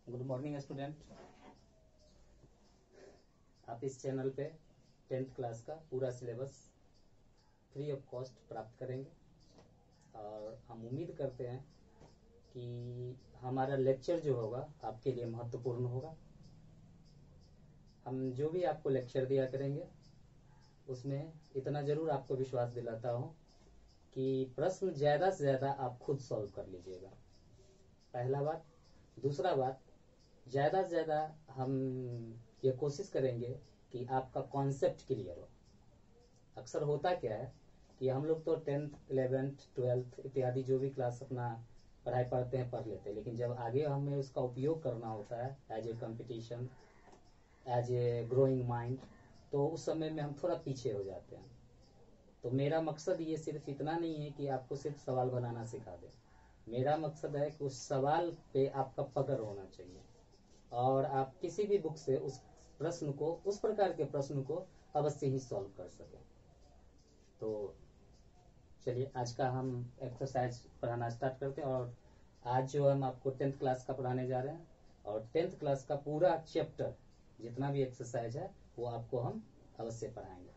Good morning student. आप इस channel पे 10th क्लास का पूरा सिलेबस फ्री ऑफ कॉस्ट प्राप्त करेंगे और हम उम्मीद करते हैं कि हमारा लेक्चर जो होगा आपके लिए महत्वपूर्ण होगा। हम जो भी आपको लेक्चर दिया करेंगे उसमें इतना जरूर आपको विश्वास दिलाता हूं कि प्रश्न ज्यादा से ज्यादा आप खुद सॉल्व कर लीजिएगा, पहला बात। दूसरा बात, ज्यादा से ज्यादा हम ये कोशिश करेंगे कि आपका कॉन्सेप्ट क्लियर हो। अक्सर होता क्या है कि हम लोग तो 10th 11th 12th इत्यादि जो भी क्लास अपना पढ़ाई पढ़ते हैं पढ़ लेते हैं, लेकिन जब आगे हमें उसका उपयोग करना होता है as a competition, as a growing mind, तो उस समय में हम थोड़ा पीछे हो जाते हैं। तो मेरा मकसद ये सिर्फ इतना नहीं है कि आपको सिर्फ सवाल बनाना सिखा दे। मेरा मकसद है कि उस सवाल पे आपका पकड़ होना चाहिए और आप किसी भी बुक से उस प्रश्न को, उस प्रकार के प्रश्न को अवश्य ही सॉल्व कर सकें। तो चलिए आज का हम एक्सरसाइज पढ़ाना स्टार्ट करते हैं। और आज जो हम आपको 10th क्लास का पढ़ाने जा रहे हैं और 10th क्लास का पूरा चैप्टर जितना भी एक्सरसाइज है वो आपको हम अवश्य पढ़ाएंगे।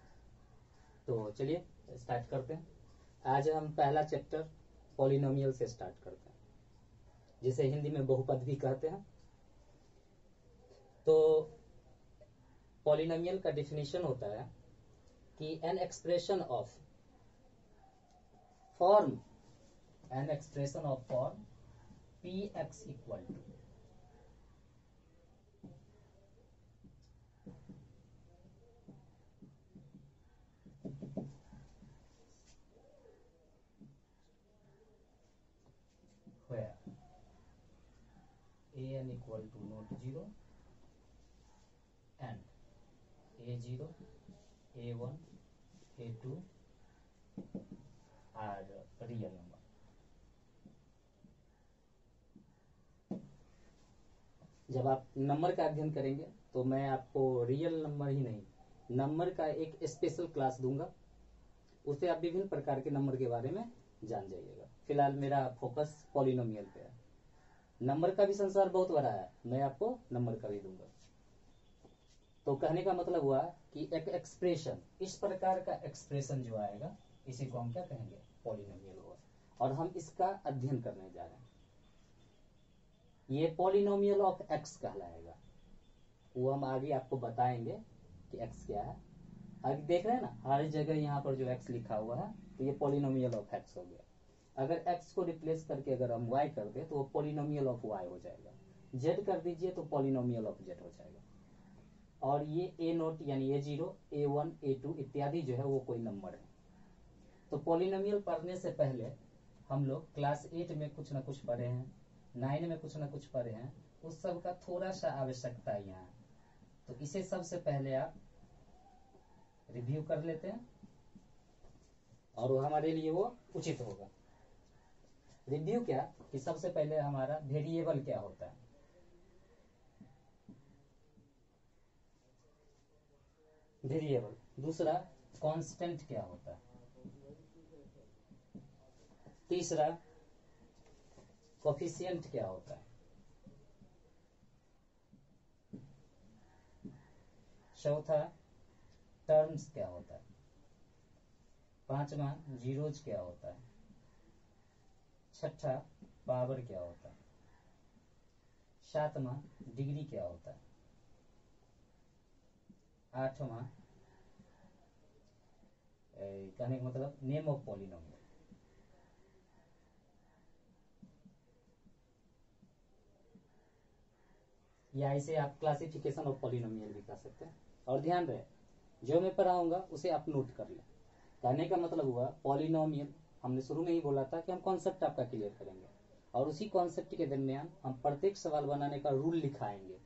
तो चलिए स्टार्ट करते हैं। आज हम पहला चैप्टर पॉलिनोमियल से स्टार्ट करते हैं, जिसे हिंदी में बहुपद भी कहते हैं। तो पॉलिनोमियल का डिफिनेशन होता है कि an expression of form P X equal to where an equal to not 0 and a0 a1 a2 are real number। जब आप नंबर का अध्ययन करेंगे तो मैं आपको रियल नंबर ही नहीं, नंबर का एक स्पेशल क्लास दूंगा, उससे आप विभिन्न प्रकार के नंबर के बारे में जान जाइएगा। फिलहाल मेरा फोकस पॉलिनोमियल पे है। नंबर का भी संसार बहुत बड़ा है, मैं आपको नंबर का भी दूंगा। तो कहने का मतलब हुआ कि एक एक्सप्रेशन, इस प्रकार का एक्सप्रेशन जो आएगा इसी को हम क्या कहेंगे, पॉलिनोमियल होगा। और हम इसका अध्ययन करने जा रहे हैं। ये पॉलिनोमियल ऑफ एक्स कहलाएगा। वो हम आगे आपको बताएंगे कि एक्स क्या है। आगे देख रहे हैं ना, हर जगह यहाँ पर जो एक्स लिखा हुआ है तो ये पॉलिनोमियल ऑफ एक्स हो गया। अगर एक्स को रिप्लेस करके अगर हम वाई कर दे तो वो पॉलिनोमियल ऑफ वाई हो जाएगा। जेड कर दीजिए तो पॉलिनोमियल ऑफ जेड हो जाएगा। और ये ए नोट यानी a0 a1 a2 इत्यादि जो है वो कोई नंबर है। तो पॉलिनोमियल पढ़ने से पहले हम लोग क्लास 8 में कुछ ना कुछ पढ़े हैं, 9 में कुछ ना कुछ पढ़े हैं, उस सब का थोड़ा सा आवश्यकता यहाँ है। तो इसे सबसे पहले आप रिव्यू कर लेते हैं और वो हमारे लिए वो उचित होगा। रिव्यू क्या कि सबसे पहले हमारा वेरिएबल क्या होता है, वेरिएबल। दूसरा कांस्टेंट क्या होता है। तीसरा कोफिशिएंट क्या होता है। चौथा टर्म्स क्या होता है। पांचवा जीरोज क्या होता है। छठा पावर क्या होता है। सातवां डिग्री क्या होता है। आठवां कहने का मतलब नेम ऑफ पॉलिनोमियल। या इसे आप क्लासिफिकेशन ऑफ पॉलिनोमियल भी कह सकते हैं। और ध्यान रहे, जो मैं पढ़ाऊंगा उसे आप नोट कर लें। कहने का मतलब हुआ पॉलिनोमियल, हमने शुरू में ही बोला था कि हम कॉन्सेप्ट आपका क्लियर करेंगे और उसी कॉन्सेप्ट के दरमियान हम प्रत्येक सवाल बनाने का रूल लिखाएंगे।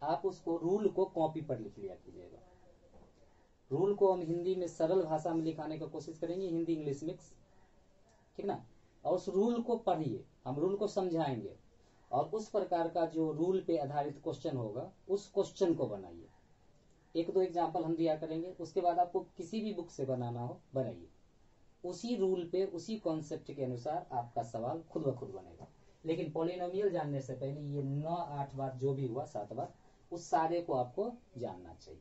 आप उसको रूल को कॉपी पर लिख लिया कीजिएगा। रूल को हम हिंदी में सरल भाषा में लिखाने की कोशिश करेंगे, हिंदी इंग्लिश मिक्स, ठीक ना। और उस रूल को पढ़िए, हम रूल को समझाएंगे और उस प्रकार का जो रूल पे आधारित क्वेश्चन होगा उस क्वेश्चन को बनाइए। एक दो एग्जाम्पल हम दिया करेंगे, उसके बाद आपको किसी भी बुक से बनाना हो बनाइए। उसी रूल पे, उसी कॉन्सेप्ट के अनुसार आपका सवाल खुद ब खुद बनेगा। लेकिन पॉलिनोमियल जानने से पहले ये 9 8 बार जो भी हुआ 7 बार उस सारे को आपको जानना चाहिए।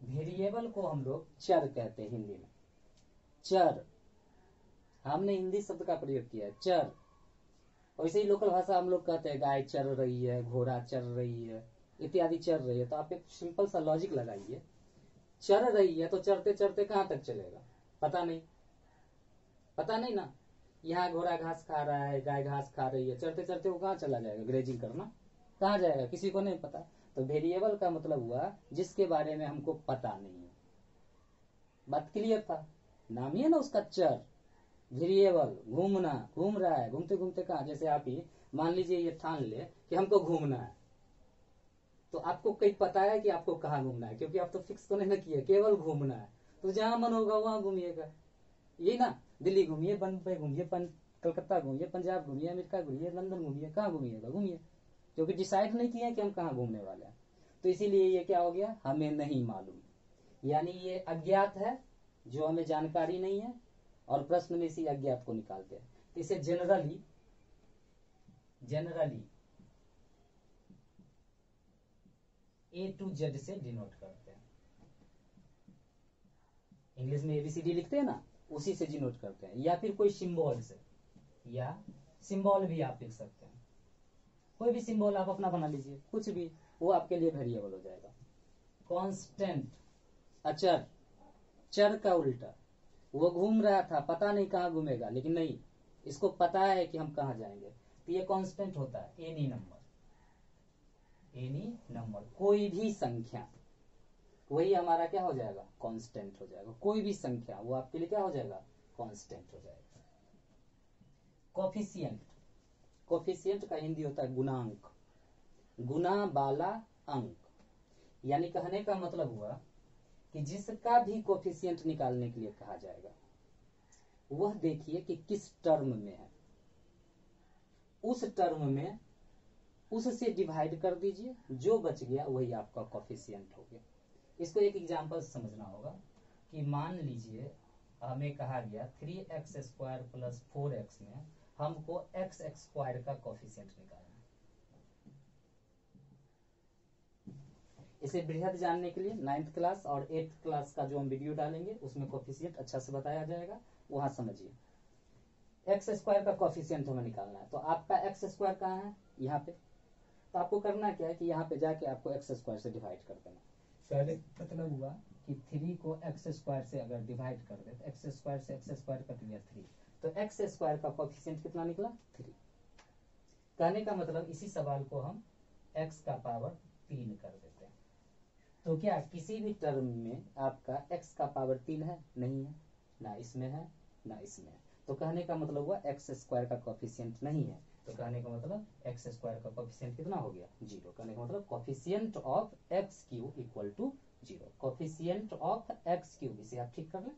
वेरिएबल को हम लोग चर कहते हैं हिंदी में, चर। हमने हिंदी शब्द का प्रयोग किया है चर। वैसे ही लोकल भाषा हम लोग कहते हैं गाय चर रही है, घोड़ा चर रही है, इत्यादि चर रही है। तो आप एक सिंपल सा लॉजिक लगाइए, चर रही है तो चरते चरते कहाँ तक चलेगा, पता नहीं, पता नहीं ना। यहाँ घोड़ा घास खा रहा है, गाय घास खा रही है, चरते चरते वो कहाँ चला जाएगा, ग्रेजिंग करना कहाँ जाएगा, किसी को नहीं पता। तो वेरिएबल का मतलब हुआ जिसके बारे में हमको पता नहीं है। बात क्लियर था, नाम ही है ना उसका चर, वेरिएबल। घूमना, घूम रहा है, घूमते घूमते कहाँ, जैसे आप ही मान लीजिए ये ठान ले कि हमको घूमना है, तो आपको कहीं पता है कि आपको कहाँ घूमना है, क्योंकि आप तो फिक्स तो नहीं ना किए, केवल घूमना है। तो जहां मन होगा वहां घूमिएगा, यही ना। दिल्ली घूमिए, बम्बई घूमिए, कलकत्ता घूमिए, पंजाब घूमिए, अमेरिका घूमिए, लंदन घूमिए, कहाँ घूमिएगा घूमिए, क्योंकि डिसाइड नहीं किया कि हम कहाँ घूमने वाले हैं। तो इसीलिए ये क्या हो गया, हमें नहीं मालूम, यानी ये अज्ञात है जो हमें जानकारी नहीं है, और प्रश्न में इसी अज्ञात को निकालते हैं। तो इसे जनरली A to Z से डिनोट करते हैं। इंग्लिश में ABCD लिखते हैं ना, उसी से डिनोट करते हैं, या फिर कोई सिंबल से, या सिंबल भी आप लिख सकते हैं। कोई भी सिंबल आप अपना बना लीजिए, कुछ भी, वो आपके लिए वेरिएबल हो जाएगा। कांस्टेंट, अचर, चर का उल्टा। वो घूम रहा था, पता नहीं कहाँ घूमेगा, लेकिन नहीं, इसको पता है कि हम कहाँ जाएंगे, तो ये कांस्टेंट होता है। एनी नंबर, कोई भी संख्या, वही हमारा क्या हो जाएगा, कांस्टेंट हो जाएगा। कोई भी संख्या वो आपके लिए क्या हो जाएगा, कांस्टेंट हो जाएगा। कोफिशिएंट का हिंदी होता है गुणांक, गुना वाला अंक। यानी कहने का मतलब हुआ कि जिसका भी कोफिशिएंट निकालने के लिए कहा जाएगा, वह देखिए कि किस टर्म में है, उस टर्म में उससे डिवाइड कर दीजिए, जो बच गया वही आपका कोफिशिएंट हो गया। इसको एक एग्जांपल समझना होगा कि मान लीजिए हमें कहा गया 3x² + 4x में हमको x² का कोफिशिएंट निकालना है। इसे बृहद जानने के लिए 9th क्लास और 8th क्लास का जो हम वीडियो डालेंगे उसमें कोफिशिएंट अच्छा से बताया जाएगा, वहां समझिए। x² का कोफिशिएंट हमें निकालना है, तो आपका x² कहाँ है, यहाँ पे। तो आपको करना क्या है कि यहाँ पे जाके आपको x² से डिवाइड कर देना। पहले मतलब हुआ कि 3 को x² से अगर डिवाइड कर दे तो x² से x² कट गया 3, तो x² का कोफिशिएंट कितना निकला, 3। कहने का मतलब इसी सवाल को हम x का पावर 3 कर देते हैं। तो क्या किसी भी टर्म में आपका x का पावर 3 है, नहीं है, ना इसमें है ना इसमें है। तो कहने का मतलब हुआ x² का कोफिशिएंट नहीं है, तो कहने का मतलब x² का कोफिशिएंट कितना हो गया, 0। कहने का मतलब coefficient of x³ equal to 0। Coefficient of x³, इसे आप ठीक कर लें,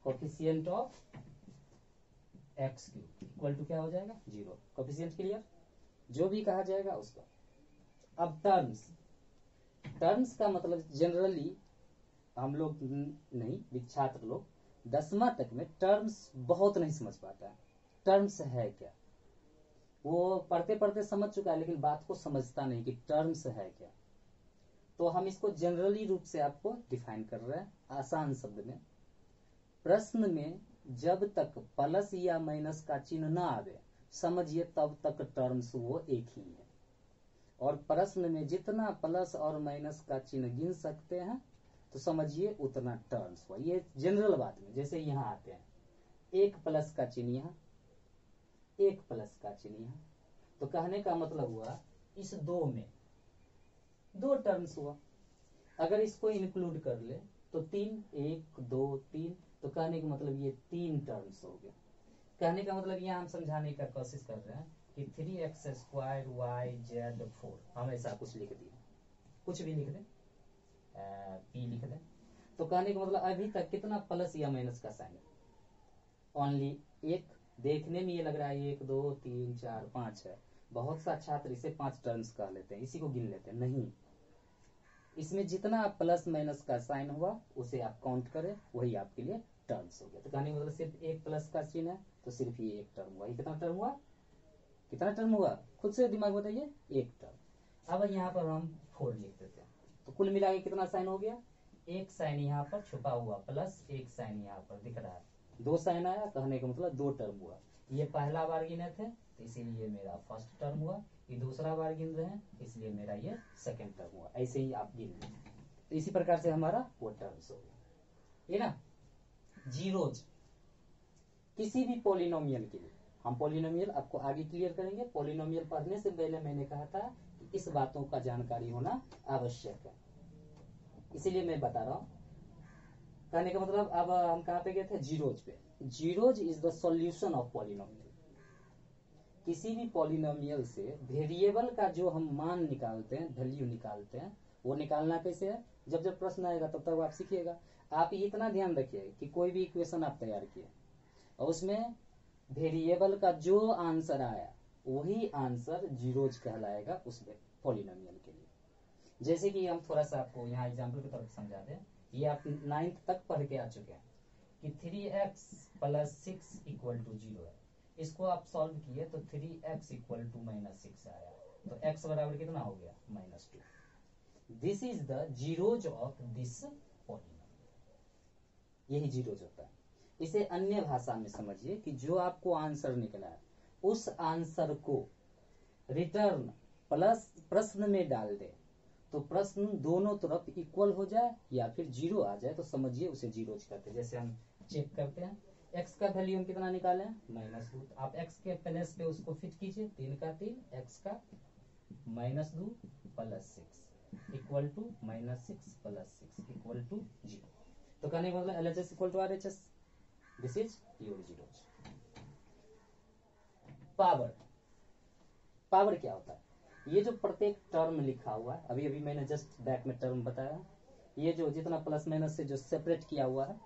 coefficient of x³ equal to क्या हो जाएगा, 0। कोफिशिएंट क्लियर, जो भी कहा जाएगा उसका। अब टर्म्स का मतलब जनरली हम लोग नहीं, छात्र लोग 10वां तक में टर्म्स बहुत नहीं समझ पाता है। टर्म्स है क्या, वो पढ़ते पढ़ते समझ चुका है, लेकिन बात को समझता नहीं कि टर्म्स है क्या। तो हम इसको जनरली रूप से आपको डिफाइन कर रहे हैं आसान शब्द में। प्रश्न में जब तक प्लस या माइनस का चिन्ह ना आवे, समझिए तब तक टर्म्स वो एक ही है। और प्रश्न में जितना प्लस और माइनस का चिन्ह गिन सकते हैं तो समझिए उतना टर्म्स हुआ। ये जनरल बात में, जैसे यहाँ आते हैं 1 प्लस का चिन्ह यहाँ, 1 प्लस का चिन्ह यहाँ, तो कहने का मतलब हुआ इस 2 में 2 टर्म्स हुआ। अगर इसको इंक्लूड कर ले तो 3, 1 2 3, तो कहने का मतलब ये 3 टर्म्स हो गए। कहने का मतलब यहाँ हम समझाने का कोशिश कर रहे हैं कि 3x² y z 4, हम ऐसा कुछ लिख दिए, कुछ भी लिख दें, p लिख दें, तो कहने का मतलब अभी तक कितना प्लस या माइनस का साइन है, ओनली 1। देखने में ये लग रहा है 1 2 3 4 5 है, बहुत सा छात्र इसे 5 टर्म्स कह लेते हैं, इसी को गिन लेते हैं। नहीं, इसमें जितना प्लस माइनस का साइन हुआ उसे आप काउंट करें, वही आपके लिए टर्म्स हो गया। तो कहने का मतलब सिर्फ 1 प्लस का चिन्ह है तो सिर्फ ये 1 टर्म हुआ। ये कितना टर्म हुआ, कितना टर्म हुआ, खुद से दिमाग बताइए, एक टर्म। अब यहाँ पर हम 4 लिख देते हैं, तो कुल मिला के कितना साइन हो गया, एक साइन यहाँ पर छुपा हुआ प्लस एक साइन यहाँ पर दिख रहा है, 2 साइन आया, कहने का मतलब 2 टर्म हुआ। ये पहला बार गिने थे तो इसीलिए मेरा फर्स्ट टर्म हुआ, ये दूसरा बार गिन रहे हैं इसलिए मेरा ये सेकंड टर्म हुआ। ऐसे ही आप गिन लें, तो इसी प्रकार से हमारा वो टर्म्स हो गया, ये ना। जीरोज किसी भी पॉलिनोमियल के लिए, हम पॉलिनोमियल आपको आगे क्लियर करेंगे। पॉलिनोमियल पढ़ने से पहले मैंने कहा था कि इस बातों का जानकारी होना आवश्यक है, इसीलिए मैं बता रहा हूं। कहने का मतलब अब हम कहाँ पे गए थे, जीरोज पे। Zeros is the solution of polynomial. किसी भी पॉलिनोमियल से वेरिएबल का जो हम मान निकालते हैं, वैल्यू निकालते हैं, वो निकालना कैसे है, जब जब प्रश्न आएगा तब तक आप सीखिएगा। आप इतना ध्यान रखिए कि कोई भी इक्वेशन आप तैयार किए और उसमें वेरिएबल का जो आंसर आया वही आंसर जीरोज कहलाएगा उस पॉलिनोमियल के लिए। जैसे कि हम थोड़ा सा आपको यहाँ एग्जाम्पल की तरफ समझा दें, ये आप 9th तक पढ़ के आ चुके हैं कि 3x + 6 = 0 है। इसको आप सॉल्व किए तो 3x = -6 आया, तो x बराबर कितना हो गया, -2। This is the zeros of this polynomial, यही जीरोज होता है। इसे अन्य भाषा में समझिए कि जो आपको आंसर निकला है उस आंसर को रिटर्न प्लस प्रश्न में डाल दे, तो प्रश्न दोनों तरफ इक्वल हो जाए या फिर 0 आ जाए तो समझिए उसे जीरोज कहते हैं। जैसे हम चेक करते हैं, x का वैल्यू हम कितना निकाले, -2। आप x के प्लेस पे उसको फिट कीजिए, 3 का 3, x का -2 + 6 = -6 + 6 = 0। तो कहने का मतलब LHS = RHS, this is your zeros. Power, power क्या होता है, ये जो प्रत्येक टर्म लिखा हुआ है, अभी अभी मैंने जस्ट बैक में टर्म बताया, ये जो जितना प्लस माइनस से जो सेपरेट किया हुआ है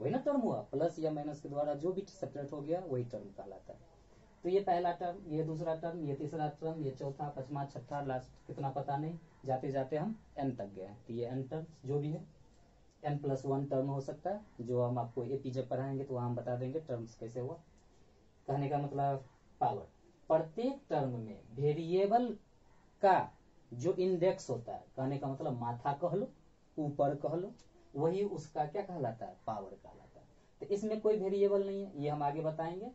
वही ना टर्म हुआ, प्लस या माइनस के द्वारा जो भी सेपरेट हो गया वही टर्म कहलाता है। तो ये पहला टर्म, ये दूसरा टर्म, ये तीसरा टर्म, ये चौथा, पांचवा, छठा, लास्ट कितना पता नहीं, जाते जाते हम n तक गए हैं। तो ये n टर्म जो भी है, n+1 टर्म हो सकता है, जो हम आपको एपी जब पढ़ाएंगे तो वहां हम बता देंगे टर्म्स कैसे हुआ। कहने का मतलब पावर, प्रत्येक टर्म में वेरिएबल का जो इंडेक्स होता है, कहने का मतलब माथा कह लो, ऊपर कह लो, वही उसका क्या कहलाता है, पावर कहलाता है। तो इसमें कोई वेरिएबल नहीं है, ये हम आगे बताएंगे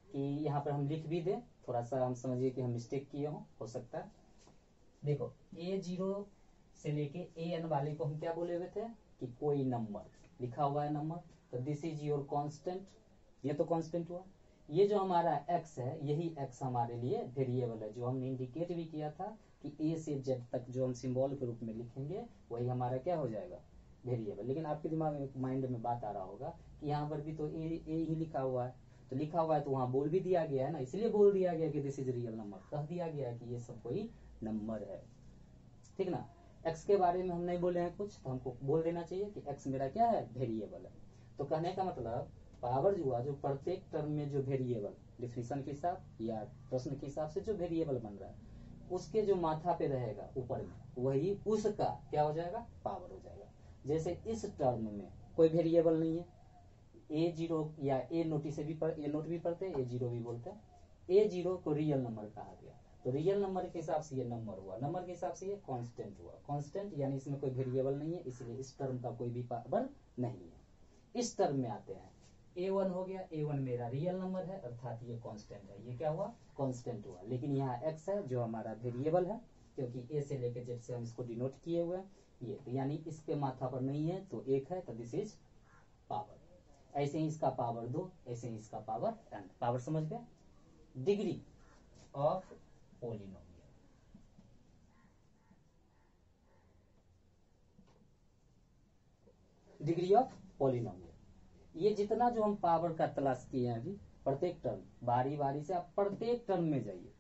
कि यहाँ पर हम लिख भी दें, थोड़ा सा हम समझिए कि हम मिस्टेक किए हो सकता है। देखो A0 से लेके AN वाले को हम क्या बोले हुए थे कि कोई नंबर लिखा हुआ है नंबर, तो दिस इज योर कांस्टेंट, ये तो कांस्टेंट हुआ। ये जो हमारा x है, यही x हमारे लिए वेरिएबल है, जो हमने इंडिकेट भी किया था कि A से Z तक जो हम सिंबल के रूप में लिखेंगे वही हमारा क्या हो जाएगा, वेरिएबल। लेकिन आपके दिमाग में माइंड में बात आ रहा होगा कि यहाँ पर भी तो ए ही लिखा हुआ है, तो लिखा हुआ है तो वहां बोल भी दिया गया है ना, इसलिए बोल दिया गया कि दिस इज रियल नंबर, कह दिया गया कि ये सब कोई नंबर है, ठीक ना। x के बारे में हम नहीं बोले हैं कुछ, तो हमको बोल देना चाहिए कि x मेरा क्या है, वेरिएबल है। तो कहने का मतलब पावर जो हुआ, जो प्रत्येक टर्म में जो वेरिएबल डिफिनेशन के हिसाब या प्रश्न के हिसाब से जो वेरिएबल बन रहा है, उसके जो माथा पे रहेगा ऊपर में, वही उसका क्या हो जाएगा, पावर हो जाएगा। जैसे इस टर्म में कोई वेरिएबल नहीं है, A0 या A नोट से भी पढ़ते हैं, A0 भी बोलते हैं। A0 को रियल नंबर कहा गया, तो रियल नंबर के हिसाब से ये नंबर हुआ, नंबर के हिसाब से ये कांस्टेंट हुआ। कांस्टेंट यानी इसमें कोई वेरिएबल नहीं है, इसलिए इस टर्म का कोई भी पावर नहीं है। इस टर्म में आते हैं, A1 हो गया, A1 मेरा रियल नंबर है, अर्थात ये कांस्टेंट है, ये क्या हुआ, कांस्टेंट हुआ। लेकिन यहाँ x है जो हमारा वेरिएबल है, क्योंकि A से लेकर Z से हम इसको डिनोट किए हुए हैं, ये तो यानी इसके माथा पर नहीं है तो 1 है, तो दिस इज पावर। ऐसे ही इसका पावर 2, ऐसे ही इसका पावर n। पावर समझ गए। Degree of polynomial, degree of polynomial, ये जितना जो हम पावर का तलाश किए हैं अभी, प्रत्येक टर्म बारी बारी से आप प्रत्येक टर्म में जाइए,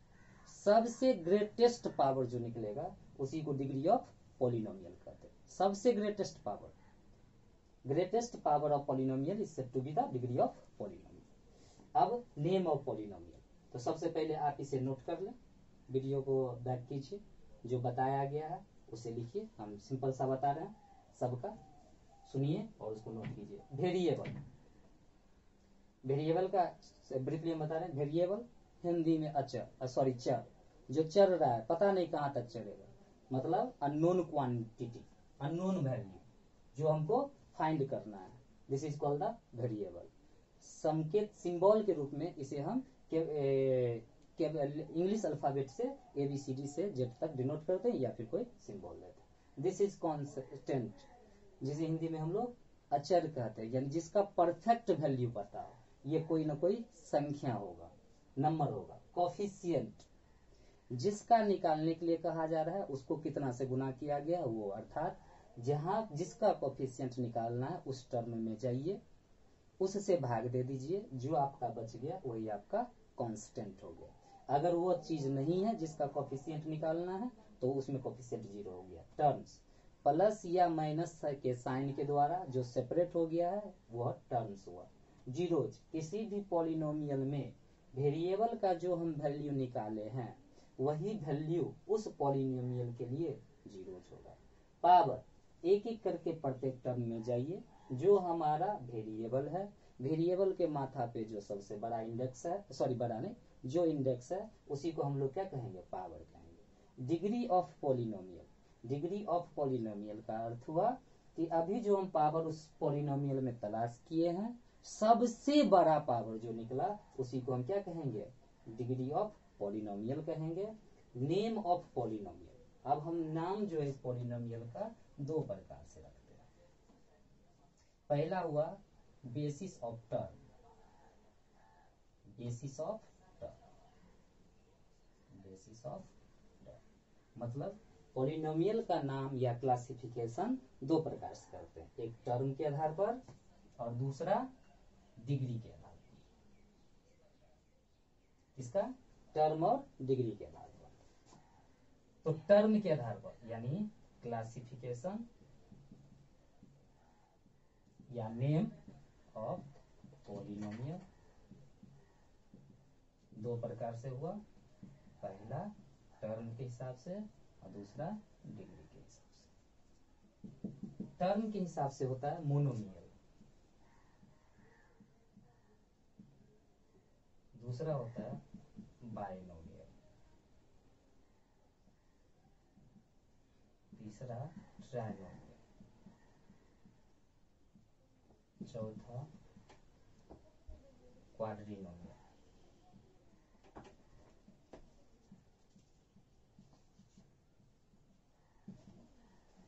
सबसे ग्रेटेस्ट पावर जो निकलेगा उसी को डिग्री ऑफ पॉलिनोमियल कहते हैं। सबसे greatest power, greatest power of polynomial is said to be the degree of polynomial. अब नेम ऑफ पॉलिनोमियल, तो सबसे पहले आप इसे नोट कर लें, वीडियो को बैक कीजिए, जो बताया गया है उसे लिखिए, हम सिंपल सा बता रहे हैं, सबका सुनिए और उसको नोट कीजिए। वेरिएबल, वेरिएबल का ब्रीफली हम बता रहे हैं, वेरिएबल हिंदी में अचर चर, जो चल रहा है पता नहीं कहाँ तक चलेगा, मतलब अननोन क्वांटिटी, अननोन वैल्यू जो हमको फाइंड करना है, this is called the variable. संकेत सिंबल के रूप में इसे हम इंग्लिश अल्फाबेट से ABCD से Z तक डिनोट करते हैं या फिर कोई सिंबल देते हैं। दिस इज कॉन्स्टेंट, जिसे हिंदी में हम लोग अचर कहते हैं, यानी जिसका परफेक्ट वैल्यू पता हो, ये कोई ना कोई संख्या होगा, नंबर होगा। कोफिशिएंट, जिसका निकालने के लिए कहा जा रहा है उसको कितना से गुना किया गया वो, अर्थात जहां जिसका कोफिशिएंट निकालना है उस टर्म में जाइए, उससे भाग दे दीजिए, जो आपका बच गया वही आपका कांस्टेंट हो गया। अगर वो चीज नहीं है जिसका कोफिशिएंट निकालना है तो उसमें कोफिशिएंट 0 हो गया। टर्म्स, प्लस या माइनस के साइन के द्वारा जो सेपरेट हो गया है वह टर्म्स हुआ। जीरोज, किसी भी पॉलिनोमियल में वेरिएबल का जो हम वैल्यू निकाले हैं वही वैल्यू उस पॉलिनोमियल के लिए जीरोज होगा। पावर, एक एक करके प्रत्येक टर्म में जाइए, जो हमारा वेरिएबल है, वेरिएबल के माथा पे जो सबसे बड़ा इंडेक्स है, सॉरी बड़ा नहीं, जो इंडेक्स है उसी को हम लोग क्या कहेंगे, पावर कहेंगे। Degree of polynomial, degree of polynomial का अर्थ हुआ कि अभी जो हम पावर उस पॉलिनोमियल में तलाश किए हैं, सबसे बड़ा पावर जो निकला उसी को हम क्या कहेंगे, डिग्री ऑफ पॉलिनोमियल कहेंगे। नेम ऑफ पॉलिनोमियल, अब हम नाम जो है इस पॉलिनोमियल का दो प्रकार से रखते हैं। पहला हुआ basis of term, basis of term, basis of term मतलब पॉलिनोमियल का नाम या क्लासिफिकेशन दो प्रकार से करते हैं, एक टर्म के आधार पर और दूसरा डिग्री के आधार पर। इसका टर्म और डिग्री के आधार पर। तो टर्म के आधार पर यानी क्लासिफिकेशन या नेम ऑफ पॉलिनोमियल दो प्रकार से हुआ, पहला टर्म के हिसाब से और दूसरा डिग्री के हिसाब से। टर्म के हिसाब से होता है मोनोमियल, दूसरा होता है बाइनोमियल, तीसरा ट्राइनोमियल, चौथा क्वाड्रिनोमियल।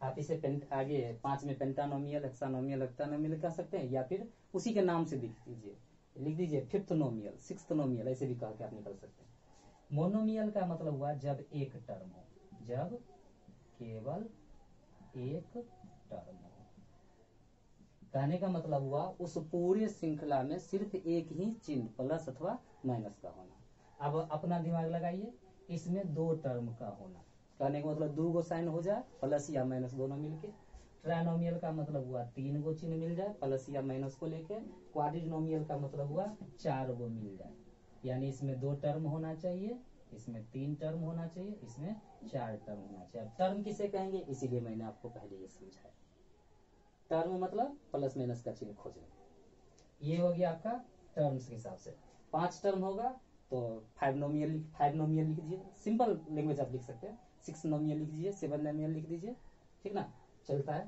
आप इसे आगे 5 में पेंटानोमियल, हेक्सानोमियल, ऑक्टानोमियल कह सकते हैं, या फिर उसी के नाम से लिख दीजिए फिफ्थ नोमियल, सिक्स्थ नोमियल, ऐसे भी कह के आप निकल सकते हैं। मोनोमियल का मतलब हुआ जब एक टर्म हो, जब केवल एक टर्म हो। कहने का मतलब हुआ उस पूरे श्रृंखला में सिर्फ एक ही चिन्ह प्लस अथवा माइनस का होना। अब अपना दिमाग लगाइए, इसमें दो टर्म का होना, कहने का मतलब 2 गो साइन हो जाए प्लस या माइनस दोनों मिलके। ट्राइनोमियल का मतलब हुआ 3 गो चिन्ह मिल जाए प्लस या माइनस को लेके। क्वाड्रिनोमियल का मतलब हुआ 4 गो मिल जाए, यानी इसमें 2 टर्म होना चाहिए, इसमें 3 टर्म होना चाहिए, इसमें 4 टर्म होना चाहिए। टर्म किसे कहेंगे, इसीलिए मैंने आपको पहले ये समझाया। टर्म मतलब प्लस माइनस का चिन्ह खोजना। ये हो गया आपका टर्म्स के हिसाब से। 5 टर्म होगा तो 5 नोमियल लिख दीजिए, सिंपल लैंग्वेज आप लिख सकते हैं। 6 नोमियल लिख दीजिए, 7 नोमियल लिख दीजिए, ठीक ना, चलता है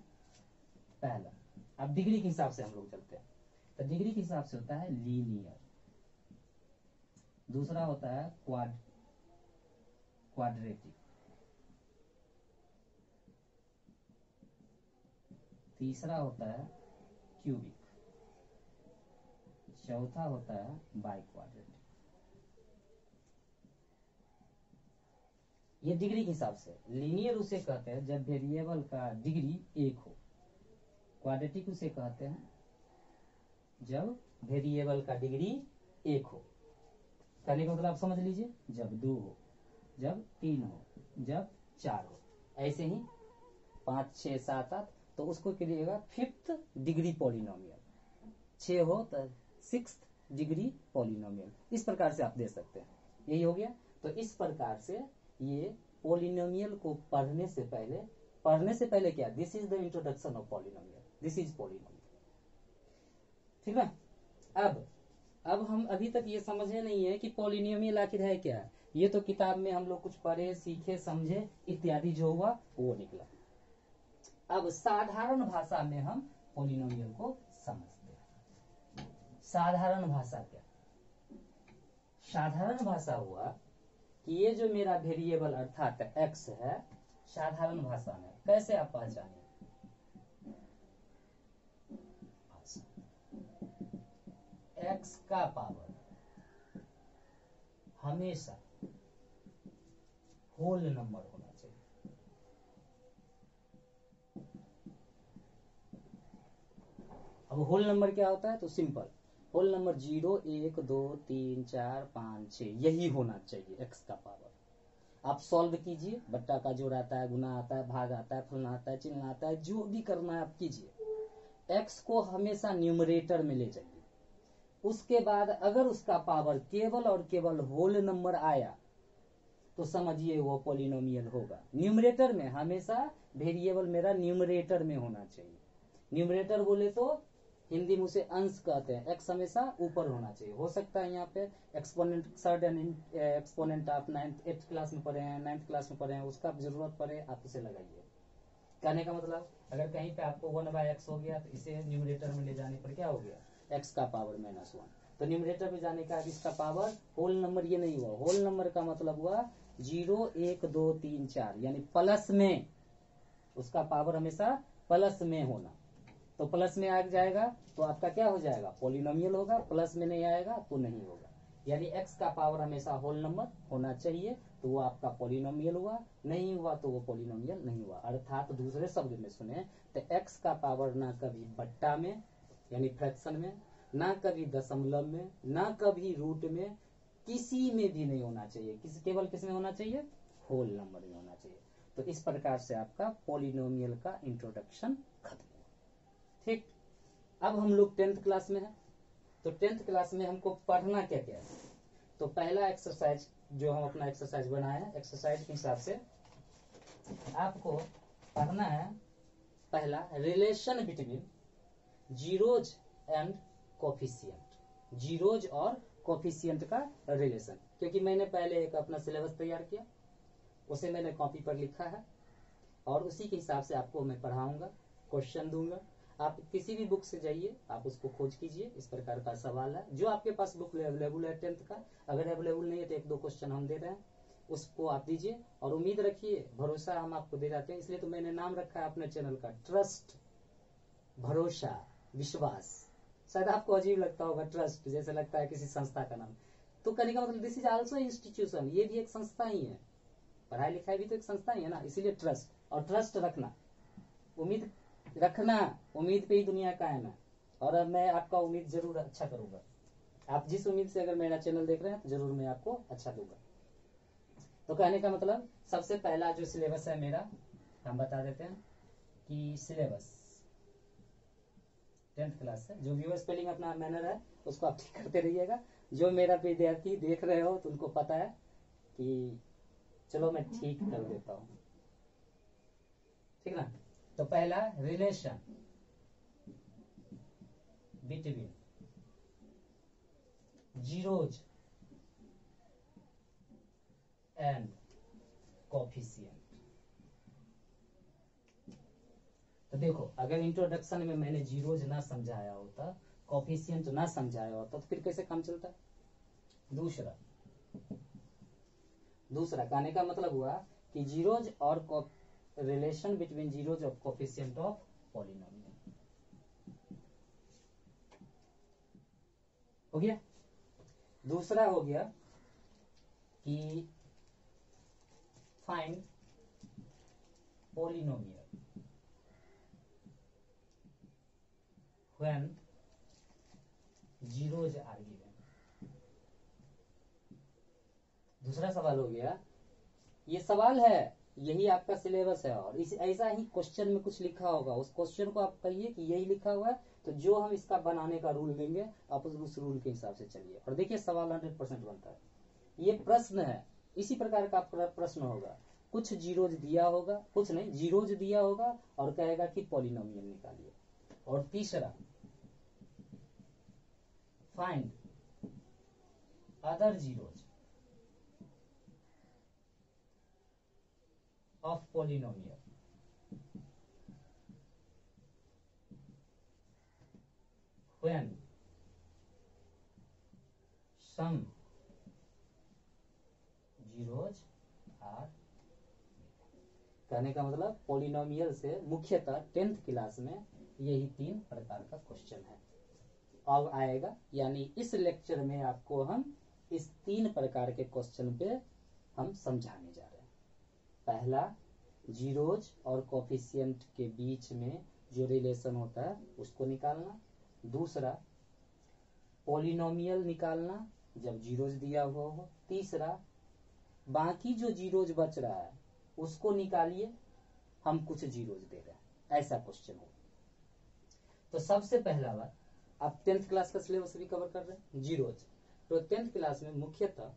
पहला। अब डिग्री के हिसाब से हम लोग चलते हैं, तो डिग्री के हिसाब से होता है लीनियर, दूसरा होता है क्वाड्रेटिक, तीसरा होता है क्यूबिक, चौथा होता है बाइक्वाड्रेटिक। ये डिग्री के हिसाब से। लीनियर उसे कहते हैं जब वेरिएबल का डिग्री 1 हो, क्वाड्रेटिक उसे कहते हैं जब वेरिएबल का डिग्री 1 हो। कहने का मतलब आप समझ लीजिए, जब 2 हो, जब 3 हो, जब 4 हो, ऐसे ही 5, 6, 7, 8, तो उसको करिएगा 5th डिग्री पॉलिनोमियल। 6 हो तो 6th डिग्री पॉलिनोमियल। इस प्रकार से आप दे सकते हैं, यही हो गया। तो इस प्रकार से ये पॉलिनोमियल को पढ़ने से पहले क्या, this is the introduction of polynomial, this is polynomial, ठीक है। अब अब हम अभी तक ये समझे नहीं है कि पॉलिनोमियल आखिर है क्या। ये तो किताब में हम लोग कुछ पढ़े, सीखे, समझे इत्यादि, जो हुआ वो निकला। अब साधारण भाषा में हम पॉलिनोमियल को समझते हैं। साधारण भाषा क्या? साधारण भाषा हुआ कि ये जो मेरा वेरिएबल अर्थात x है, साधारण भाषा में कैसे आप पहचाने? x का पावर हमेशा होल नंबर होना चाहिए। अब होल नंबर क्या होता है? तो सिंपल, होल नंबर 0, 1, 2, 3, 4, 5, 6 यही होना चाहिए x का पावर। आप सॉल्व कीजिए, बट्टा का जोड़ आता है, गुना आता है, भाग आता है, फलना आता है, चिन्ह आता है, जो भी करना है आप कीजिए। x को हमेशा न्यूमरेटर में ले जाइए। उसके बाद अगर उसका पावर केवल और केवल होल नंबर आया तो समझिए वो पॉलिनोमियल होगा। न्यूमरेटर में हमेशा वेरिएबल मेरा न्यूमरेटर में होना चाहिए। न्यूमरेटर बोले तो हिंदी में उसे अंश कहते हैं। x हमेशा ऊपर होना चाहिए। हो सकता है यहाँ पे एक्सपोनेंट, सर्टेन एक्सपोनेंट आप 8th क्लास में पढ़े हैं, 9th क्लास में पढ़े हैं, उसका जरूरत पड़े आप उसे लगाइए। कहने का मतलब अगर कहीं पे आपको 1/x हो गया तो इसे न्यूमरेटर में ले जाने पर क्या हो गया? x का पावर -1। तो न्यूमरेटर में जाने का इसका पावर होल नंबर ये नहीं हुआ। होल नंबर का मतलब हुआ 0, 1, 2, 3, 4 यानी प्लस में, उसका पावर हमेशा प्लस में होना। तो प्लस में आ जाएगा तो आपका क्या हो जाएगा? पॉलिनोमियल होगा। प्लस में नहीं आएगा तो नहीं होगा। यानी x का पावर हमेशा होल नंबर होना चाहिए तो वो आपका पॉलिनोमियल हुआ, नहीं हुआ तो वो पॉलिनोमियल नहीं हुआ। अर्थात दूसरे शब्द में सुने तो x का पावर ना कभी बट्टा में यानी फ्रैक्शन में, ना कभी दशमलव में, ना कभी रूट में, किसी में भी नहीं होना चाहिए। केवल किस में होना चाहिए? होल नंबर में होना चाहिए। तो इस प्रकार से आपका पॉलिनोमियल का इंट्रोडक्शन खत्म हुआ। ठीक, अब हम लोग 10th क्लास में हैं। तो 10th क्लास में हमको पढ़ना क्या क्या है? तो पहला एक्सरसाइज जो हम अपना एक्सरसाइज बनाए हैं, एक्सरसाइज के हिसाब से आपको पढ़ना है पहला relation between zeros and coefficient. Zeros और कोफिशिएंट का रिलेशन, क्योंकि मैंने पहले एक अपना सिलेबस तैयार किया, उसे मैंने कॉपी पर लिखा है और उसी के हिसाब से आपको मैं पढ़ाऊंगा, क्वेश्चन दूंगा। आप किसी भी बुक से जाइए, आप उसको खोज कीजिए। इस प्रकार का सवाल है जो आपके पास बुक अवेलेबल है 10th का। अगर अवेलेबल नहीं है तो 1-2 क्वेश्चन हम दे रहे हैं, उसको आप दीजिए और उम्मीद रखिए, भरोसा हम आपको दे जाते हैं। इसलिए तो मैंने नाम रखा है अपने चैनल का ट्रस्ट, भरोसा, विश्वास। शायद आपको अजीब लगता होगा ट्रस्ट, जैसे लगता है किसी संस्था का नाम। तो कहने का मतलब दिस इज आल्सो इंस्टीट्यूशन, ये भी एक संस्था ही है। पढ़ाई लिखाई भी तो एक संस्था ही है ना, इसीलिए ट्रस्ट। और ट्रस्ट रखना, उम्मीद रखना, उम्मीद पे ही दुनिया कायम है। और अब मैं आपका उम्मीद जरूर अच्छा करूंगा। आप जिस उम्मीद से अगर मेरा चैनल देख रहे हैं तो जरूर मैं आपको अच्छा दूंगा। तो कहने का मतलब सबसे पहला जो सिलेबस है मेरा, हम बता देते हैं कि सिलेबस 10th क्लास से जो व्यूअर स्पेलिंग अपना मैनर है उसको आप ठीक करते रहिएगा। जो मेरा विद्यार्थी देख रहे हो तो उनको पता है कि चलो मैं ठीक कर देता हूँ, ठीक ना। तो पहला relation between zeros and coefficient. तो देखो, अगर इंट्रोडक्शन में मैंने जीरोज ना समझाया होता, कोफिशिएंट ना समझाया होता तो फिर कैसे काम चलता? दूसरा कहने का मतलब हुआ कि जीरोज और relation between zeros of coefficient of polynomial हो गया। दूसरा हो गया कि find polynomial when zeros are given. दूसरा सवाल हो गया, ये सवाल है, यही आपका सिलेबस है और इस ऐसा ही क्वेश्चन में कुछ लिखा होगा, उस क्वेश्चन को आप कहिए कि यही लिखा हुआ है, तो जो हम इसका बनाने का रूल देंगे आप उस रूल के हिसाब से चलिए। और देखिए सवाल 100% बनता है। ये प्रश्न है, इसी प्रकार का प्रश्न होगा। कुछ जीरोज दिया होगा, कुछ नहीं, जीरोज दिया होगा और कहेगा कि पॉलिनोमियल निकालिए। और तीसरा find other zeros of polynomial when some zeros are, कहने का मतलब पॉलिनोमियल से मुख्यतः 10th क्लास में यही 3 प्रकार का क्वेश्चन है अब आएगा, यानी इस लेक्चर में आपको हम इस 3 प्रकार के क्वेश्चन पे हम समझाने जा रहे हैं। पहला, जीरोज और कोफिशिएंट के बीच में जो रिलेशन होता है उसको निकालना। दूसरा, पॉलिनोमियल निकालना जब जीरोज दिया हुआ हो। तीसरा, बाकी जो जीरोज बच रहा है उसको निकालिए, हम कुछ जीरोज दे रहे हैं, ऐसा क्वेश्चन हो। तो सबसे पहला बात, आप 10th क्लास का सिलेबस भी कवर कर रहे हैं, जीरोज। तो 10th क्लास में मुख्यतः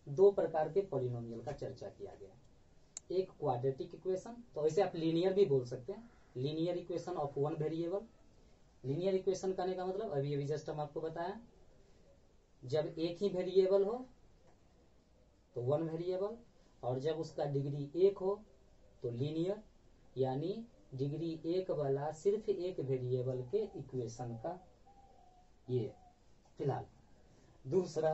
2 प्रकार के पॉलिनोमियल का चर्चा किया गया। एक क्वाड्रेटिक इक्वेशन, तो इसे आप लीनियर भी बोल सकते हैं, linear equation of 1 variable. Linear equation कहने का मतलब अभी जस्ट हम आपको बताया, जब एक ही वेरिएबल हो तो 1 वेरिएबल, और जब उसका डिग्री 1 हो तो लीनियर, यानी डिग्री 1 वाला सिर्फ एक वेरिएबल के इक्वेशन का ये फिलहाल। दूसरा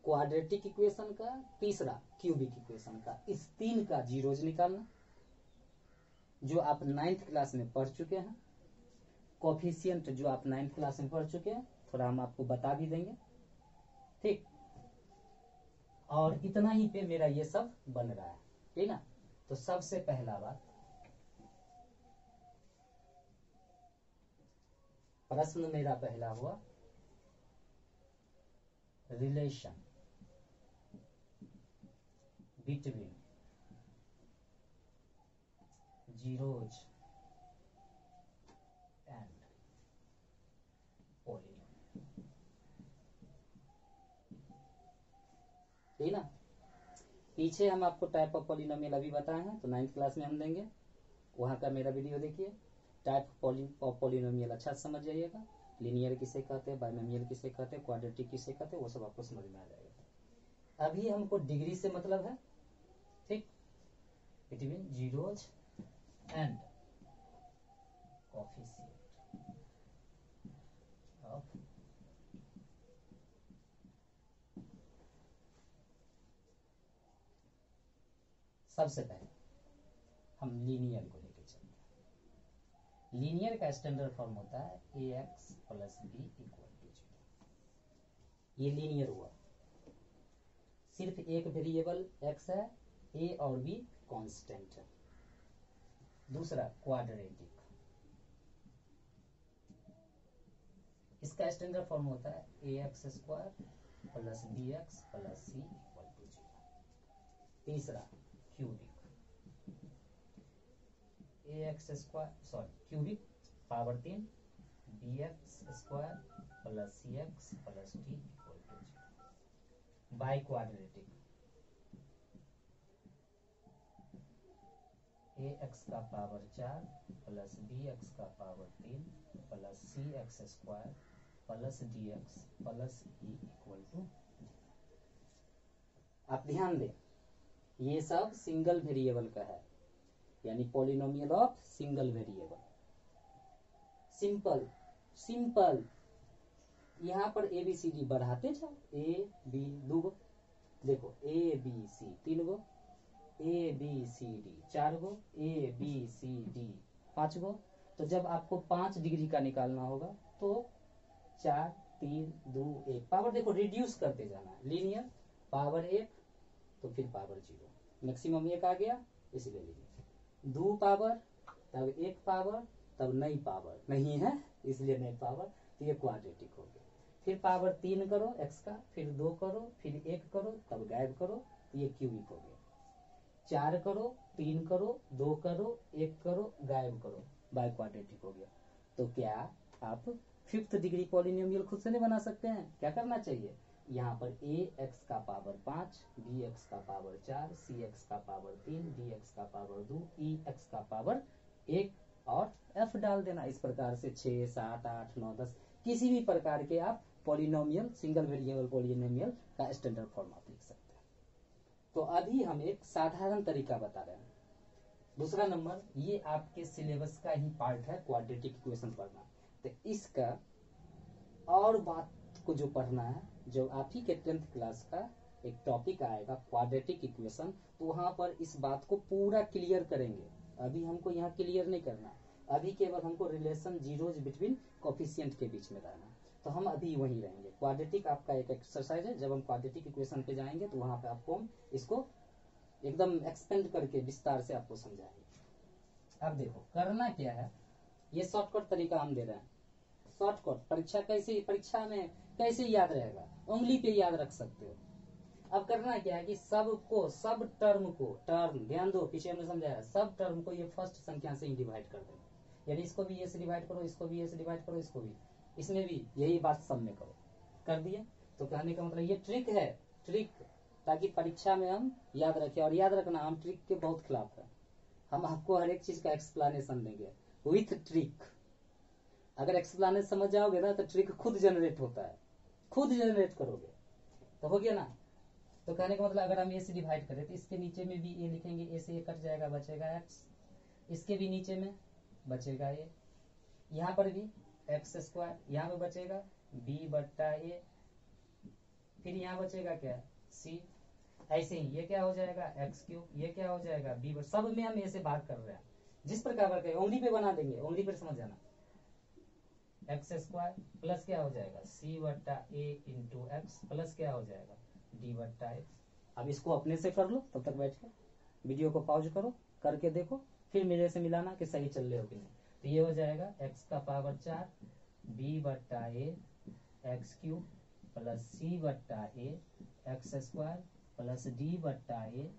क्वाड्रेटिक इक्वेशन का, तीसरा क्यूबिक इक्वेशन का। इस 3 का जीरोज निकालना जो आप 9th क्लास में पढ़ चुके हैं। कोफिशिएंट जो आप 9th क्लास में पढ़ चुके हैं, थोड़ा हम आपको बता भी देंगे, ठीक। और इतना ही पे मेरा ये सब बन रहा है, ठीक ना। तो सबसे पहला बात, प्रश्न मेरा पहला हुआ, relation between zeros and polynomial, ठीक ना। पीछे हम आपको टाइप ऑफ पॉलिनोमियल अभी बताए हैं, तो 9th क्लास में हम देंगे, वहां का मेरा वीडियो देखिए। टाइप ऑफ पॉलिनोमियल अच्छा समझ जाइएगा, लीनियर किसे कहते हैं, बाइनोमियल किसे कहते हैं, क्वाड्रेटिक किसे कहते हैं, वो सब आपको समझ में आ जाएगा। अभी हमको डिग्री से मतलब है, ठीक, between zeros and coefficient of सबसे पहले हम लीनियर को लेके चलते हैं। लीनियर का स्टैंडर्ड फॉर्म होता है ax plus B equal to 0। ये लीनियर हुआ, सिर्फ एक वेरिएबल x है, a और b कांस्टेंट है। दूसरा क्वाड्रेटिक, इसका स्टैंडर्ड फॉर्म होता है ax square plus bx plus c equal to 0। तीसरा cubic, cubic power 3 bx square plus cx plus d equal to 0। Biquadratic, ax का पावर 4 प्लस bx का power 3 plus cx square plus dx plus e equal to. आप ध्यान दें, ये सब single variable का है, यानी polynomial of single variable. Simple simple, यहाँ पर ए बी सी डी बढ़ाते जाओ, ए बी 2 गो, देखो A B C 3 go, A B C D 4 go, A B C D 5 go. तो जब आपको 5 डिग्री का निकालना होगा तो 4 3 2 1 पावर, देखो रिड्यूस करते जाना है। लीनियर पावर 1 तो फिर पावर 0, मैक्सिमम 1 आ गया इसलिए लीनियर। 2 पावर तब 1 पावर तब नई पावर नहीं है इसलिए नई पावर, तो ये क्वाड्रेटिक हो गया। फिर पावर 3 करो x का, फिर 2 करो, फिर 1 करो, तब गायब करो, तो ये क्यूबिक हो गया। 4 करो, 3 करो, 2 करो, 1 करो, गायब करो, बाय क्वाड्रेटिक हो गया। तो क्या आप 5th डिग्री पॉलिनोमियल खुद से नहीं बना सकते हैं? क्या करना चाहिए, यहाँ पर ax का पावर 5, bx का पावर 4, cx का पावर 3, dx का पावर 2, ex का पावर 1 और f डाल देना। इस प्रकार से 6 7 8 9 10 किसी भी प्रकार के आप पॉलिनोमियल, सिंगल वेरिएबल पॉलिनोमियल का स्टैंडर्ड फॉर्म आप लिख सकते हैं। तो अभी हम एक साधारण तरीका बता रहे हैं। दूसरा नंबर, ये आपके सिलेबस का ही पार्ट है, क्वाड्रेटिक इक्वेशन पढ़ना। तो इसका और बात को जो पढ़ना है, जो आप ही के 10th क्लास का एक टॉपिक आएगा क्वाड्रेटिक इक्वेशन, तो वहां पर इस बात को पूरा क्लियर करेंगे। अभी हमको यहाँ क्लियर नहीं करना, अभी केवल हमको रिलेशन जीरोज बिटवीन कोफिशिएंट के बीच में रहना। तो हम अभी वहीं रहेंगे। क्वाड्रेटिक आपका एक एक्सरसाइज है, जब हम क्वाड्रेटिक इक्वेशन पे जाएंगे तो वहां पे आपको हम इसको एकदम एक्सपेंड करके विस्तार से आपको समझाएंगे। अब देखो करना क्या है, ये शॉर्टकट तरीका हम दे रहे हैं। शॉर्टकट परीक्षा में कैसे याद रहेगा, उंगली पे याद रख सकते हो। अब करना क्या है कि सब टर्म को ध्यान दो, पीछे हमने समझाया, सब टर्म को ये फर्स्ट संख्या से ही डिवाइड कर देना। यानी इसको भी ये से डिवाइड करो, इसको भी ये से डिवाइड करो, इसको भी, इसमें भी यही बात सब में करो। कर दिए? तो कहने का मतलब ये ट्रिक है, ट्रिक, ताकि परीक्षा में हम याद रखें। और याद रखना, हम ट्रिक के बहुत खिलाफ है। हम आपको हर एक चीज का एक्सप्लेनेशन देंगे विथ ट्रिक। अगर एक्सप्लेनेशन समझ जाओगे ना तो ट्रिक खुद जनरेट होता है, खुद जनरेट करोगे तो हो गया ना। तो कहने का मतलब अगर हम ए से डिवाइड करें तो इसके नीचे में भी ए लिखेंगे, ए से ए कट जाएगा, बचेगा एक्स। इसके भी नीचे में बचेगा ए, यहाँ पर भी एक्स स्क्वायर, यहाँ पे बचेगा बी बट्टा ए, फिर यहाँ बचेगा क्या, सी। ऐसे ही ये क्या हो जाएगा एक्स क्यूब, ये क्या हो जाएगा बी, सब में हम ए से भाग कर रहे हैं। जिस प्रकार का उंगली पे बना देंगे, उंगली पर समझ जाना, एक्स स्क्वायर प्लस क्या हो जाएगा सी बट्टा ए इंटू एक्स प्लस क्या हो जाएगा डी बट्टा एक्स। अब इसको अपने से कर लो, तब तक बैठ के वीडियो को पॉज करो, करके देखो, फिर मेरे से मिलाना कि सही चल रहे हो कि नहीं। तो ये हो जाएगा एक्स का पावर 4 बी बट्टा ए एक्स क्यूब प्लस सी बट्टा ए एक्स स्क्वायर प्लस डी बट्टा ए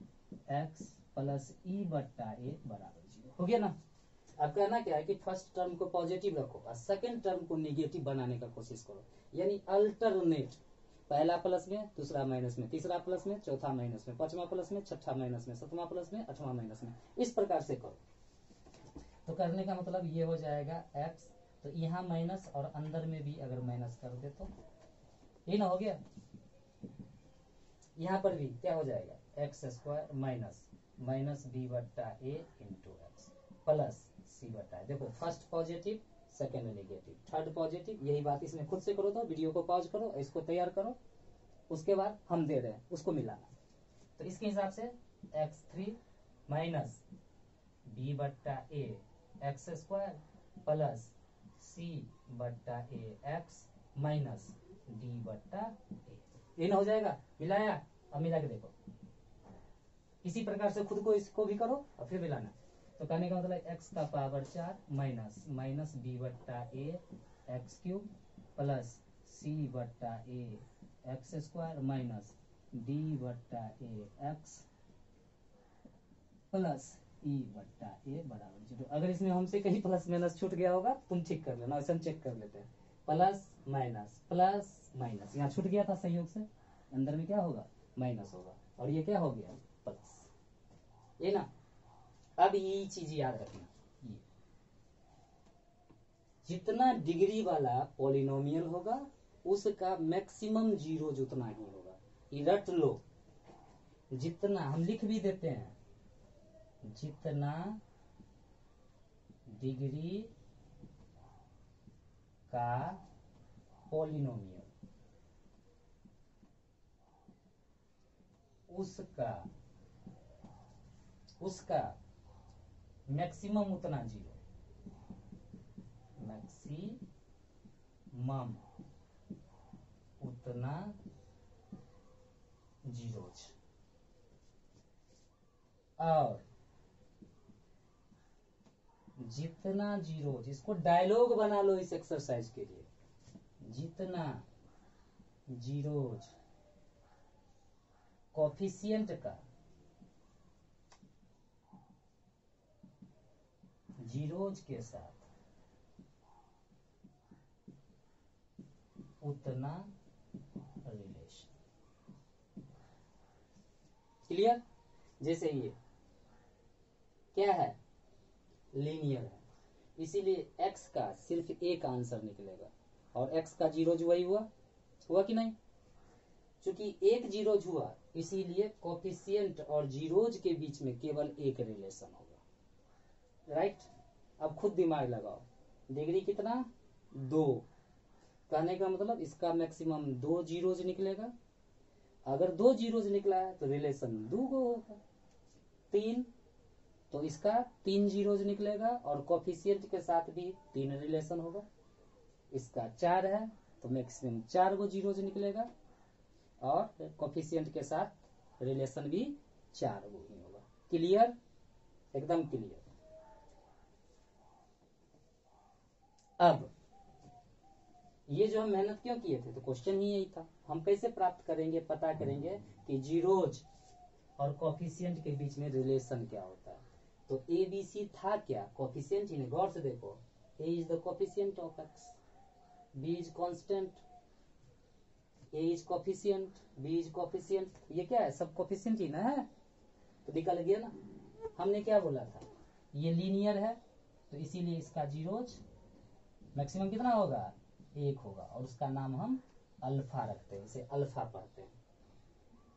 एक्स प्लस ई बट्टा ए बराबर 0। हो गया ना। अब कहना क्या है कि फर्स्ट टर्म को पॉजिटिव रखो और सेकंड टर्म को नेगेटिव बनाने का कोशिश करो, यानी अल्टरनेट, पहला प्लस में, दूसरा माइनस में, तीसरा प्लस में, चौथा माइनस में, पांचवा प्लस में, छठा माइनस में, सातवां प्लस में, आठवां माइनस में, इस प्रकार से करो। तो करने का मतलब ये हो जाएगा एक्स, तो यहाँ माइनस और अंदर में भी अगर माइनस कर दे तो ये ना हो गया। यहाँ पर भी क्या हो जाएगा एक्स स्क्वायर माइनस बी बट्टा ए इंटू एक्स प्लस सी बट्टा, देखो first positive second negative third positive, यही बात इसमें खुद से करो। तो वीडियो को पॉज करो, इसको तैयार करो, उसके बाद हम दे रहे हैं उसको मिलाना। तो इसके हिसाब से x3 माइनस बी बट्टा ए एक्स स्क्वायर प्लस सी बट्टा ए एक्स माइनस डी बट्टा ए, ये ना हो जाएगा। मिलाया, अब मिला के देखो, इसी प्रकार से खुद को इसको भी करो और फिर मिलाना। तो कहने का मतलब x का पावर 4 माइनस बी बट्टा ए एक्स क्यूब प्लस सी बट्टा ए एक्स स्क्वायर माइनस डी बट्टा ए एक्स प्लस ई बट्टा ए बराबर 0। अगर इसमें हमसे कहीं प्लस माइनस छूट गया होगा तुम ठीक कर लेना, ऐसा हम चेक कर लेते हैं। प्लस माइनस यहाँ छूट गया था संयोग से, अंदर में क्या होगा माइनस होगा, और ये क्या हो गया प्लस, ये ना। अब ये चीज याद रखना, ये जितना डिग्री वाला पॉलिनोमियल होगा उसका मैक्सिमम जीरो उतना ही होगा। ये रट लो, जितना हम लिख भी देते हैं, जितना डिग्री का पॉलिनोमियल उसका मैक्सिमम उतना जीरो, मैक्सिमम उतना जीरोज। और जितना जीरोज, इसको डायलॉग बना लो इस एक्सरसाइज के लिए, जितना जीरोज कोफिशिएंट का जीरोज के साथ उतना रिलेशन। क्लियर? जैसे ये क्या है लीनियर है, इसीलिए x का सिर्फ एक आंसर निकलेगा और x का जीरोज वही हुआ हुआ कि नहीं? चूंकि एक जीरोज हुआ इसीलिए कोफिशिएंट और जीरोज के बीच में केवल एक रिलेशन होगा, राइट? अब खुद दिमाग लगाओ, डिग्री कितना? 2, कहने का मतलब इसका मैक्सिमम 2 जीरोज निकलेगा। अगर 2 जीरोज निकला है तो रिलेशन 2 को होगा। 3 तो इसका 3 जीरोज निकलेगा और कोफिशिएंट के साथ भी 3 रिलेशन होगा। इसका 4 है तो मैक्सिमम 4 गो जीरोज निकलेगा और कोफिशिएंट के साथ रिलेशन भी 4 गो ही होगा। क्लियर? एकदम क्लियर। अब ये जो हम मेहनत क्यों किए थे, तो क्वेश्चन ही यही था, हम कैसे प्राप्त करेंगे, पता करेंगे कि जीरोज और कोफिशिएंट के बीच में रिलेशन क्या होता है। तो ए बी सी था क्या? कोफिशिएंट ही नहीं। गौर से देखो, a is the coefficient of x, b is constant, a is coefficient, b is coefficient, ये क्या है? सब कोफिशिएंट ही ना है, तो निकल गया ना। हमने क्या बोला था, ये लीनियर है तो इसीलिए इसका जीरोज मैक्सिमम कितना होगा? 1 होगा और उसका नाम हम अल्फा रखते हैं, इसे अल्फा पढ़ते हैं।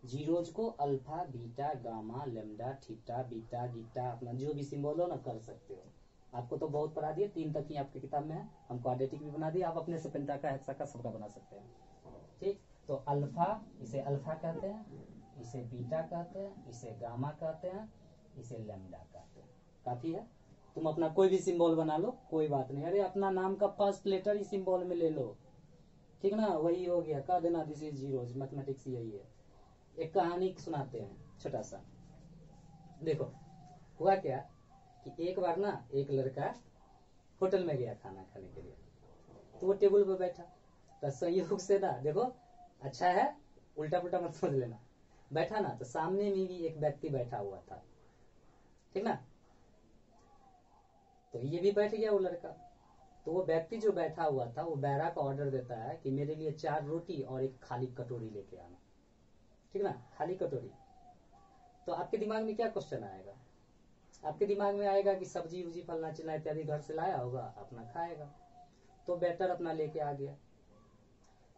जीरोज को alpha, beta, gamma, lambda, theta, beta, गीटा, अपना जो भी सिंबल हो ना कर सकते हो। आपको तो बहुत पढ़ा दिया, 3 तक ही आपकी किताब में है, हम क्वाड्रेटिक भी बना दिया, आप अपने से पेंटा का, हेक्सा का, सबका बना सकते हैं। ठीक, तो अल्फा, इसे अल्फा कहते हैं, इसे बीटा कहते हैं, इसे गामा कहते हैं, इसे लेम्डा कहते हैं। काफी है, तुम अपना कोई भी सिंबल बना लो, कोई बात नहीं। अरे अपना नाम का फर्स्ट लेटर ही सिंबल में ले लो, ठीक ना, वही हो गया, कह देना दिस इज जीरोज। मैथमेटिक्स यही है। एक कहानी सुनाते हैं छोटा सा। देखो हुआ क्या कि एक बार ना एक लड़का होटल में गया खाना खाने के लिए, तो वो टेबल पे बैठा, तो संयोग से ना, देखो अच्छा है, उल्टा पुल्टा मत समझ लेना, बैठा ना तो सामने में भी एक व्यक्ति बैठा हुआ था, ठीक ना। तो ये भी बैठ गया वो लड़का। तो वो व्यक्ति जो बैठा हुआ था वो बैरा का ऑर्डर देता है कि मेरे लिए 4 रोटी और एक खाली कटोरी लेके आना, ठीक ना, खाली कटोरी। तो आपके दिमाग में क्या क्वेश्चन आएगा? आपके दिमाग में आएगा कि सब्जी उब्जी फलना चिलना इत्यादि घर से लाया होगा, अपना खाएगा। तो बेटर अपना लेके आ गया।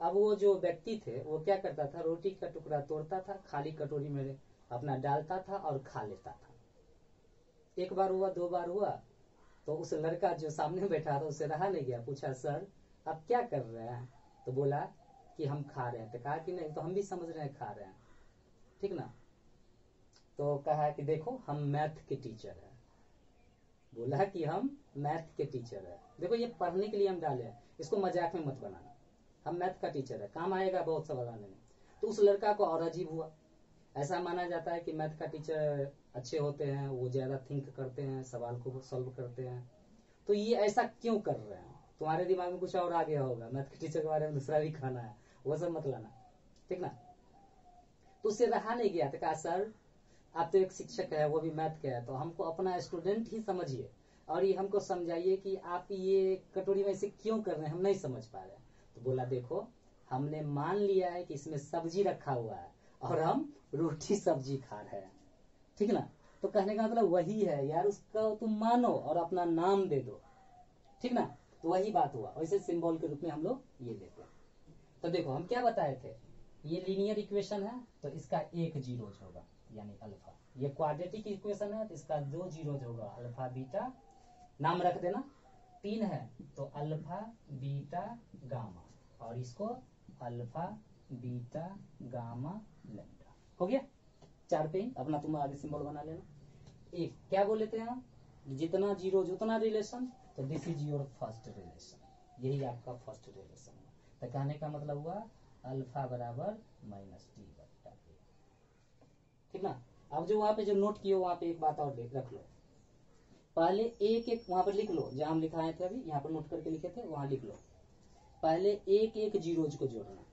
अब वो जो व्यक्ति थे वो क्या करता था, रोटी का टुकड़ा तोड़ता था, खाली कटोरी में अपना डालता था और खा लेता था। एक बार हुआ, 2 बार हुआ, तो उस लड़का जो सामने बैठा था उसे रहा नहीं गया, पूछा सर आप क्या कर रहे हैं? तो बोला कि हम खा रहे हैं। तो कहा कि नहीं, तो हम भी समझ रहे हैं खा रहे हैं, ठीक ना। तो कहा कि देखो हम मैथ के टीचर हैं। बोला कि हम मैथ के टीचर हैं। देखो ये पढ़ने के लिए हम डाले हैं, इसको मजाक में मत बनाना। हम मैथ का टीचर है, काम आएगा बहुत सवाल आने में। तो उस लड़का को और अजीब हुआ। ऐसा माना जाता है कि मैथ का टीचर अच्छे होते हैं, वो ज्यादा थिंक करते हैं, सवाल को सॉल्व करते हैं। तो ये ऐसा क्यों कर रहे हैं? तुम्हारे दिमाग में कुछ और आ गया होगा, मैथ के टीचर के बारे में दूसरा भी खाना है, वो सब मत लाना, ठीक ना। तो उससे रहा नहीं गया, तो कहा सर आप तो एक शिक्षक है, वो भी मैथ के है, तो हमको अपना स्टूडेंट ही समझिए और ये हमको समझाइए कि आप ये कटोरी में से क्यों कर रहे हैं, हम नहीं समझ पा रहे हैं। तो बोला देखो हमने मान लिया है कि इसमें सब्जी रखा हुआ है और हम रोटी सब्जी खा रहे हैं, ठीक ना। तो कहने का मतलब वही है यार, उसका तुम मानो और अपना नाम दे दो, ठीक ना। तो वही बात हुआ, वैसे सिंबल के रूप में हम लोग ये लेते हैं। तो देखो हम क्या बताए थे, ये लीनियर इक्वेशन है तो इसका 1 जीरोज होगा यानी अल्फा। ये क्वाड्रेटिक इक्वेशन है तो इसका 2 जीरोज होगा, अल्फा बीटा, नाम रख देना। 3 है तो अल्फा बीटा गामा, और इसको अल्फा बीटा गामा लेम्डा। हो गया 4 पे ही, अपना तुम आगे सिंबल बना लेना। एक क्या बोल लेते हैं हम, जितना जीरोज उतना रिलेशन, तो this is your first relation, यही आपका फर्स्ट रिलेशन है। तो कहने का मतलब हुआ अल्फा बराबर -t/a, ठीक ना। अब जो वहां पे जो नोट किए वहां पे एक बात और रख लो, पहले एक एक वहां पर लिख लो, जहां हम लिखाए थे अभी, यहाँ पर नोट करके लिखे थे वहां लिख लो। पहले एक एक जीरोज को जोड़ना,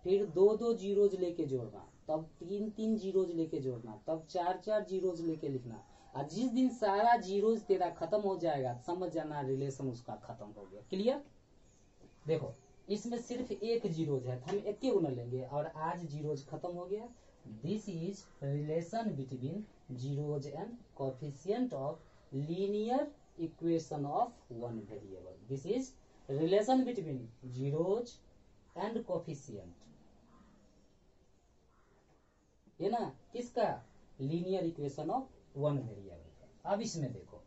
फिर 2-2 जीरोज लेके जोड़ना, तब 3-3 जीरोज लेके जोड़ना, तब 4-4 जीरोज लेके लिखना। और जिस दिन सारा जीरोज तेरा खत्म हो जाएगा समझ जाना रिलेशन उसका खत्म हो गया। क्लियर? देखो इसमें सिर्फ 1 जीरोज है, हम 1 गुना लेंगे और आज जीरोज खत्म हो गया। This is relation between zeros and coefficient of linear equation of one variable. This is relation between zeros and coefficient, ये ना किसका, linear equation of one variable का। अब इसमें देखो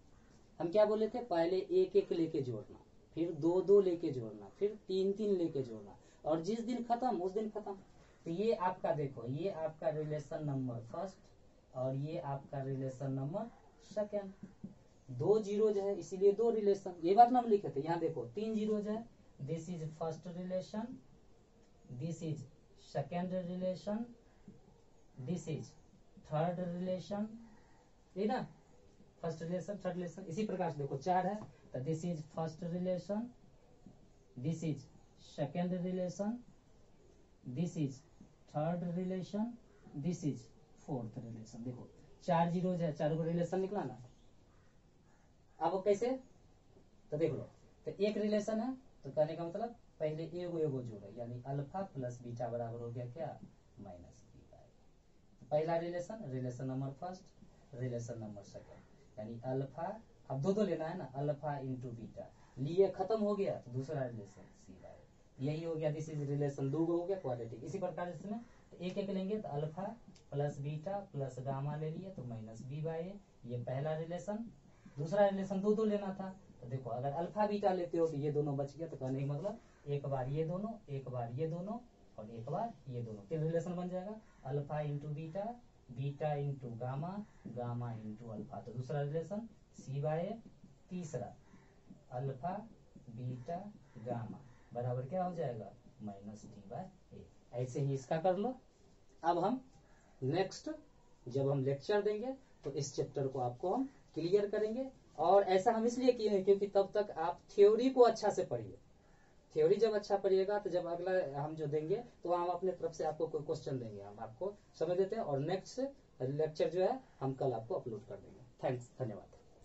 हम क्या बोले थे, पहले एक एक लेके जोड़ना, फिर दो दो लेके जोड़ना, फिर तीन तीन लेके जोड़ना, और जिस दिन खत्म उस दिन खत्म। तो ये आपका देखो, ये आपका रिलेशन नंबर फर्स्ट और ये आपका रिलेशन नंबर सेकेंड। दो जीरोज है इसीलिए दो रिलेशन, ये बात ना हम लिखे थे। यहाँ देखो तीन जीरोज है, this is first relation, this is second relation, this is third relation, ये ना फर्स्ट रिलेशन थर्ड रिलेशन। इसी प्रकार से देखो चार है, तो this is first relation, this is second relation, this is third relation, this is fourth relation. देखो चार जीरोज है, चार को रिलेशन निकला ना। अब वो कैसे, तो देख लो, तो एक रिलेशन है तो कहने का मतलब पहले एगो एगो जोड़ो, यानी अल्फा प्लस बीटा बराबर हो गया क्या, माइनस बीटा। पहला relation, relation number first, relation number second, यानी अल्फा, अब दो दो लेना है ना, अल्फा इंटू बीटा लिए खत्म हो गया, तो दूसरा रिलेशन सी बाय, यही हो गया, दिस इज रिलेशन, दो हो गया क्वाड्रेटिक। इसी प्रकार इसमें तो एक एक लेंगे तो alpha plus beta plus gamma ले लिए तो माइनस बी बाय ए, ये पहला रिलेशन। दूसरा रिलेशन दो दो लेना था, तो देखो अगर अल्फा बीटा लेते हो तो ये दोनों बच गया, तो कहने का मतलब एक बार ये दोनों, एक बार ये दोनों और एक बार ये दोनों, तीन रिलेशन बन जाएगा, alpha into beta, beta into gamma, gamma into alpha, तो दूसरा रिलेशन सी बाय ए। तीसरा अल्फा बीटा गामा बराबर क्या हो जाएगा, माइनस डी बाय ए। ऐसे ही इसका कर लो। अब हम नेक्स्ट जब हम लेक्चर देंगे तो इस चैप्टर को आपको हम क्लियर करेंगे, और ऐसा हम इसलिए किए हैं क्योंकि तब तक आप थ्योरी को अच्छा से पढ़िए। थ्योरी जब अच्छा पढ़िएगा तो जब अगला हम जो देंगे तो हम अपने तरफ से आपको कोई क्वेश्चन देंगे, हम आपको समझ देते हैं, और नेक्स्ट लेक्चर जो है हम कल आपको अपलोड कर देंगे। थैंक्स, धन्यवाद।